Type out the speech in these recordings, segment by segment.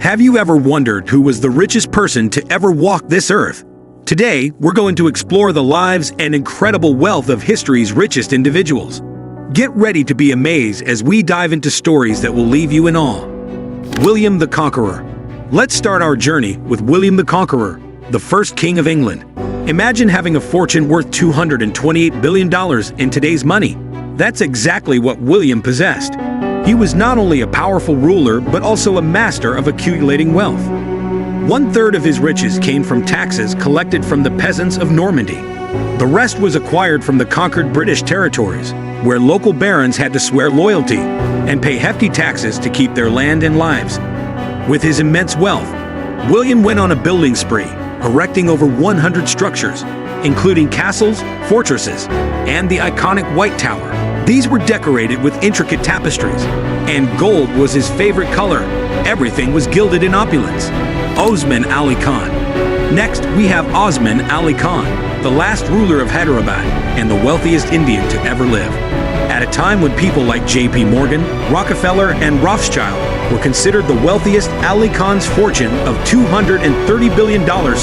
Have you ever wondered who was the richest person to ever walk this earth? Today, we're going to explore the lives and incredible wealth of history's richest individuals. Get ready to be amazed as we dive into stories that will leave you in awe. William the Conqueror. Let's start our journey with William the Conqueror, the first king of England. Imagine having a fortune worth $228 billion in today's money. That's exactly what William possessed. He was not only a powerful ruler, but also a master of accumulating wealth. 1/3 of his riches came from taxes collected from the peasants of Normandy. The rest was acquired from the conquered British territories, where local barons had to swear loyalty and pay hefty taxes to keep their land and lives. With his immense wealth, William went on a building spree, erecting over 100 structures, including castles, fortresses, and the iconic White Tower. These were decorated with intricate tapestries, and gold was his favorite color. Everything was gilded in opulence. Osman Ali Khan. Next, we have Osman Ali Khan, the last ruler of Hyderabad and the wealthiest Indian to ever live. At a time when people like J.P. Morgan, Rockefeller, and Rothschild were considered the wealthiest, Ali Khan's fortune of $230 billion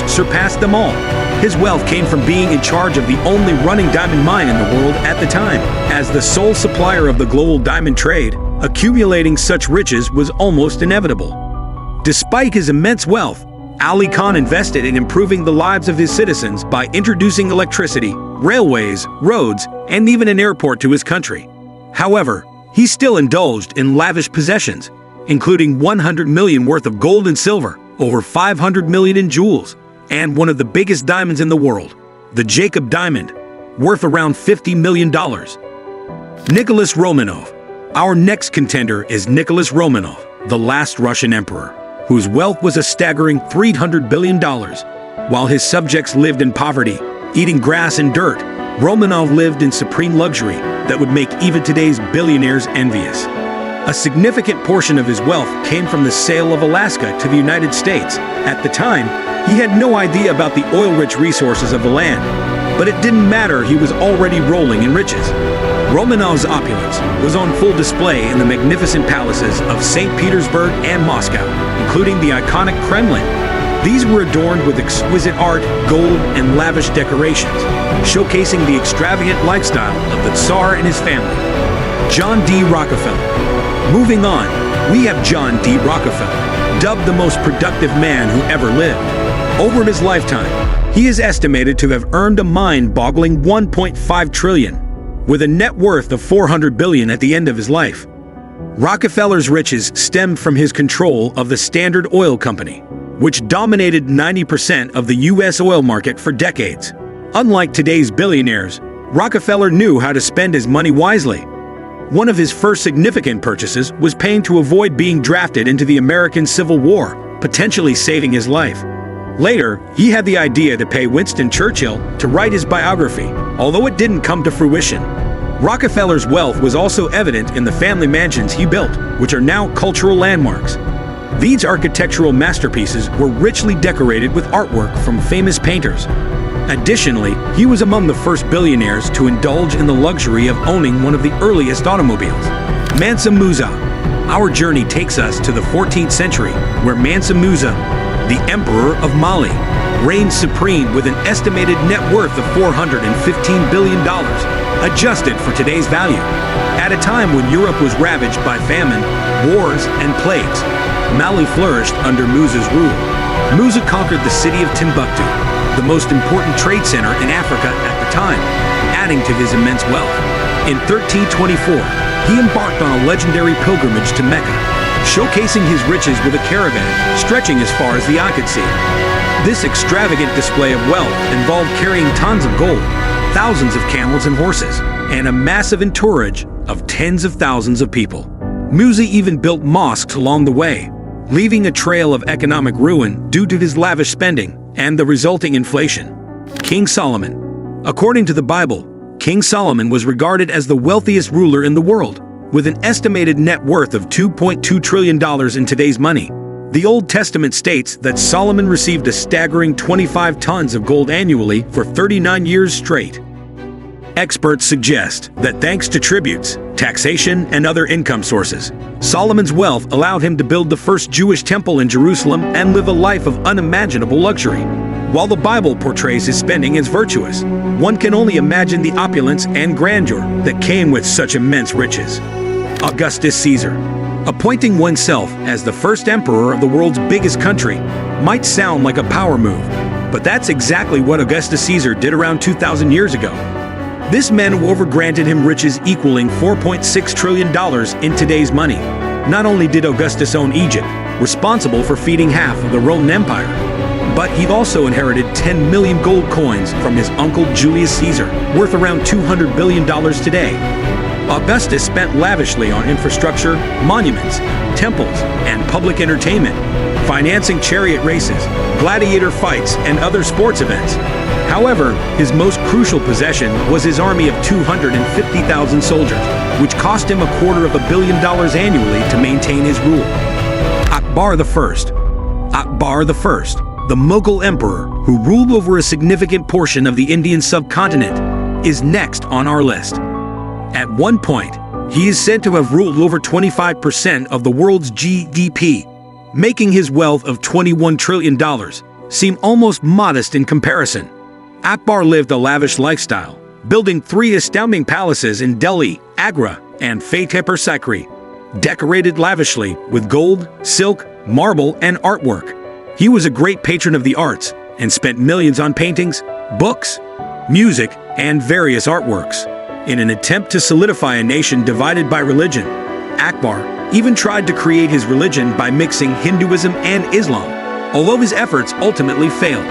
surpassed them all. His wealth came from being in charge of the only running diamond mine in the world at the time. As the sole supplier of the global diamond trade, accumulating such riches was almost inevitable. Despite his immense wealth, Ali Khan invested in improving the lives of his citizens by introducing electricity, railways, roads, and even an airport to his country. However, he still indulged in lavish possessions, including $100 million worth of gold and silver, over $500 million in jewels, and one of the biggest diamonds in the world, the Jacob Diamond, worth around $50 million. Nicholas Romanov. Our next contender is Nicholas Romanov, the last Russian emperor, whose wealth was a staggering $300 billion. While his subjects lived in poverty, eating grass and dirt, Romanov lived in supreme luxury that would make even today's billionaires envious. A significant portion of his wealth came from the sale of Alaska to the United States. At the time, he had no idea about the oil-rich resources of the land, but it didn't matter, he was already rolling in riches. Romanov's opulence was on full display in the magnificent palaces of St. Petersburg and Moscow, including the iconic Kremlin. These were adorned with exquisite art, gold, and lavish decorations, showcasing the extravagant lifestyle of the Tsar and his family. John D. Rockefeller. Moving on, we have John D. Rockefeller, dubbed the most productive man who ever lived. Over his lifetime, he is estimated to have earned a mind-boggling $1.5 trillion, with a net worth of $400 billion at the end of his life. Rockefeller's riches stemmed from his control of the Standard Oil Company, which dominated 90% of the U.S. oil market for decades. Unlike today's billionaires, Rockefeller knew how to spend his money wisely. One of his first significant purchases was paying to avoid being drafted into the American Civil War, potentially saving his life. Later, he had the idea to pay Winston Churchill to write his biography, although it didn't come to fruition. Rockefeller's wealth was also evident in the family mansions he built, which are now cultural landmarks. These architectural masterpieces were richly decorated with artwork from famous painters. Additionally, he was among the first billionaires to indulge in the luxury of owning one of the earliest automobiles. Mansa Musa. Our journey takes us to the 14th century, where Mansa Musa, the Emperor of Mali, reigned supreme with an estimated net worth of $415 billion, adjusted for today's value. At a time when Europe was ravaged by famine, wars, and plagues, Mali flourished under Musa's rule. Musa conquered the city of Timbuktu, the most important trade center in Africa at the time, adding to his immense wealth. In 1324, he embarked on a legendary pilgrimage to Mecca, showcasing his riches with a caravan stretching as far as the eye could see. This extravagant display of wealth involved carrying tons of gold, thousands of camels and horses, and a massive entourage of tens of thousands of people. Musa even built mosques along the way, leaving a trail of economic ruin due to his lavish spending and the resulting inflation. King Solomon. According to the Bible, King Solomon was regarded as the wealthiest ruler in the world, with an estimated net worth of $2.2 trillion in today's money. The Old Testament states that Solomon received a staggering 25 tons of gold annually for 39 years straight. Experts suggest that thanks to tributes, taxation, and other income sources, Solomon's wealth allowed him to build the first Jewish temple in Jerusalem and live a life of unimaginable luxury. While the Bible portrays his spending as virtuous, one can only imagine the opulence and grandeur that came with such immense riches. Augustus Caesar. Appointing oneself as the first emperor of the world's biggest country might sound like a power move, but that's exactly what Augustus Caesar did around 2,000 years ago. This man overgranted him riches equaling $4.6 trillion in today's money. Not only did Augustus own Egypt, responsible for feeding half of the Roman Empire, but he also inherited 10 million gold coins from his uncle Julius Caesar, worth around $200 billion today. Augustus spent lavishly on infrastructure, monuments, temples, and public entertainment, financing chariot races, gladiator fights, and other sports events. However, his most crucial possession was his army of 250,000 soldiers, which cost him $250 million annually to maintain his rule. Akbar I. Akbar I, the Mughal emperor who ruled over a significant portion of the Indian subcontinent, is next on our list. At one point, he is said to have ruled over 25% of the world's GDP, making his wealth of $21 trillion seem almost modest in comparison. Akbar lived a lavish lifestyle, building 3 astounding palaces in Delhi, Agra, and Fatehpur Sikri, decorated lavishly with gold, silk, marble, and artwork. He was a great patron of the arts and spent millions on paintings, books, music, and various artworks. In an attempt to solidify a nation divided by religion, Akbar even tried to create his religion by mixing Hinduism and Islam, although his efforts ultimately failed.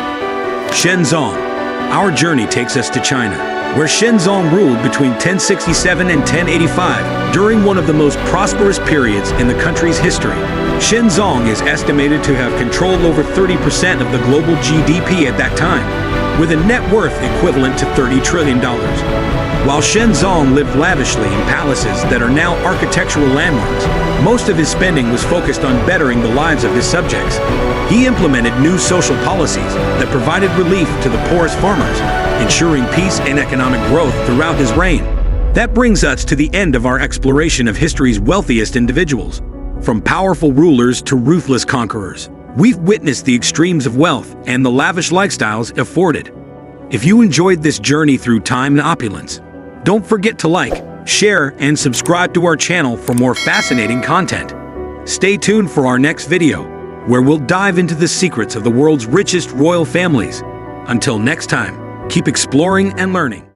Shenzong. Our journey takes us to China, where Shenzong ruled between 1067 and 1085 during one of the most prosperous periods in the country's history. Shenzong is estimated to have controlled over 30% of the global GDP at that time, with a net worth equivalent to $30 trillion. While Shenzong lived lavishly in palaces that are now architectural landmarks, most of his spending was focused on bettering the lives of his subjects. He implemented new social policies that provided relief to the poorest farmers, ensuring peace and economic growth throughout his reign. That brings us to the end of our exploration of history's wealthiest individuals. From powerful rulers to ruthless conquerors, we've witnessed the extremes of wealth and the lavish lifestyles afforded. If you enjoyed this journey through time and opulence, don't forget to like, share, and subscribe to our channel for more fascinating content. Stay tuned for our next video, where we'll dive into the secrets of the world's richest royal families. Until next time, keep exploring and learning.